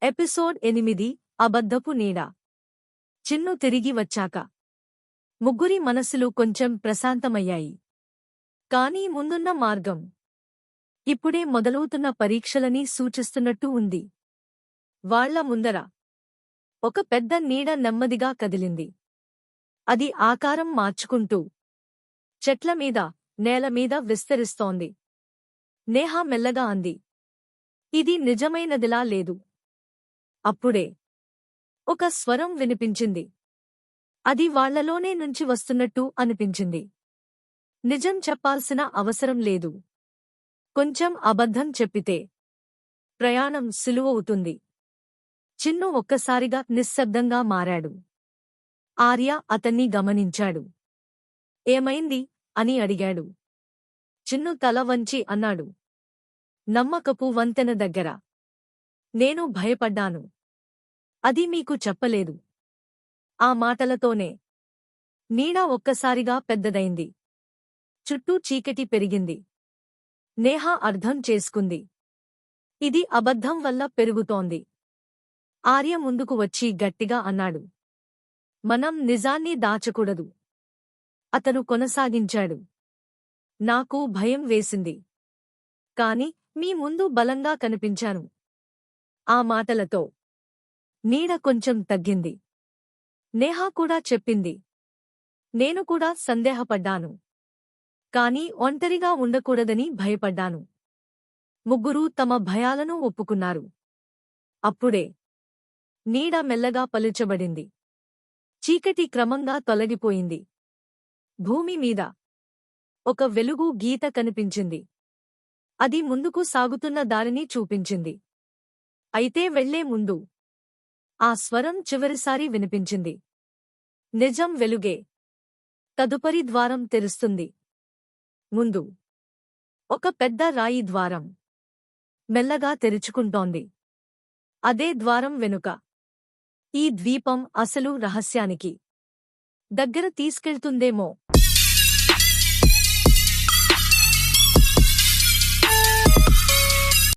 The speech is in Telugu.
ఎపిసోడ్ 8 అబద్ధపు నీడ. చిన్ను తిరిగి వచ్చాక ముగ్గురి మనసులు కొంచెం ప్రశాంతమయ్యాయి. కానీ ముందున్న మార్గం ఇప్పుడే మొదలవుతున్న పరీక్షలని సూచిస్తున్నట్టు ఉంది. వాళ్ల ముందర ఒక పెద్ద నీడ నెమ్మదిగా కదిలింది. అది ఆకారం మార్చుకుంటూ చెట్లమీద, నేలమీద విస్తరిస్తోంది. నేహా మెల్లగా అంది, ఇది నిజమైనదిలా లేదు. అప్పుడే ఒక స్వరం వినిపించింది. అది వాళ్లలోనే నుంచి వస్తున్నట్టు అనిపించింది. నిజం చెప్పాల్సిన అవసరం లేదు. కొంచెం అబద్ధం చెప్పితే ప్రయాణం సులువవుతుంది. చిన్ను ఒక్కసారిగా నిశ్శబ్దంగా మారాడు. ఆర్య అతన్ని గమనించాడు. ఏమైంది అని అడిగాడు. చిన్ను తల వంచి అన్నాడు, నమ్మకపు వంతెన దగ్గర నేను భయపడ్డాను. అది మీకు చెప్పలేదు. ఆ మాటలతోనే నీడ ఒక్కసారిగా పెద్దదైంది. చుట్టూ చీకటి పెరిగింది. నేహా అర్థం చేసుకుంది. ఇది అబద్ధం వల్ల పెరుగుతోంది. ఆర్య ముందుకు వచ్చి గట్టిగా అన్నాడు, మనం నిజాన్ని దాచకూడదు. అతను కొనసాగించాడు, నాకు భయం వేసింది. కాని మీ ముందు బలంగా కనిపించాను. ఆ మాటలతో నీడ కొంచెం తగ్గింది. నేహా కూడా చెప్పింది, నేను కూడా సందేహపడ్డాను. కాని ఒంటరిగా ఉండకూడదని భయపడ్డాను. ముగ్గురూ తమ భయాలను ఒప్పుకున్నారు. అప్పుడే నీడ మెల్లగా పలుచబడింది. చీకటి క్రమంగా తొలగిపోయింది. భూమి మీద ఒక వెలుగు గీత కనిపించింది. అది ముందుకు సాగుతున్న దారిని చూపించింది. అయితే వెళ్లే ముందు ఆ స్వరం చివరిసారి వినిపించింది, నిజం వెలుగే. తదుపరి ద్వారం తెరుస్తుంది. ముందు ఒక పెద్ద రాయి ద్వారం మెల్లగా తెరుచుకుంటోంది. అదే ద్వారం వెనుక ఈ ద్వీపం అసలు రహస్యానికి దగ్గర తీసుకెళ్తుందేమో.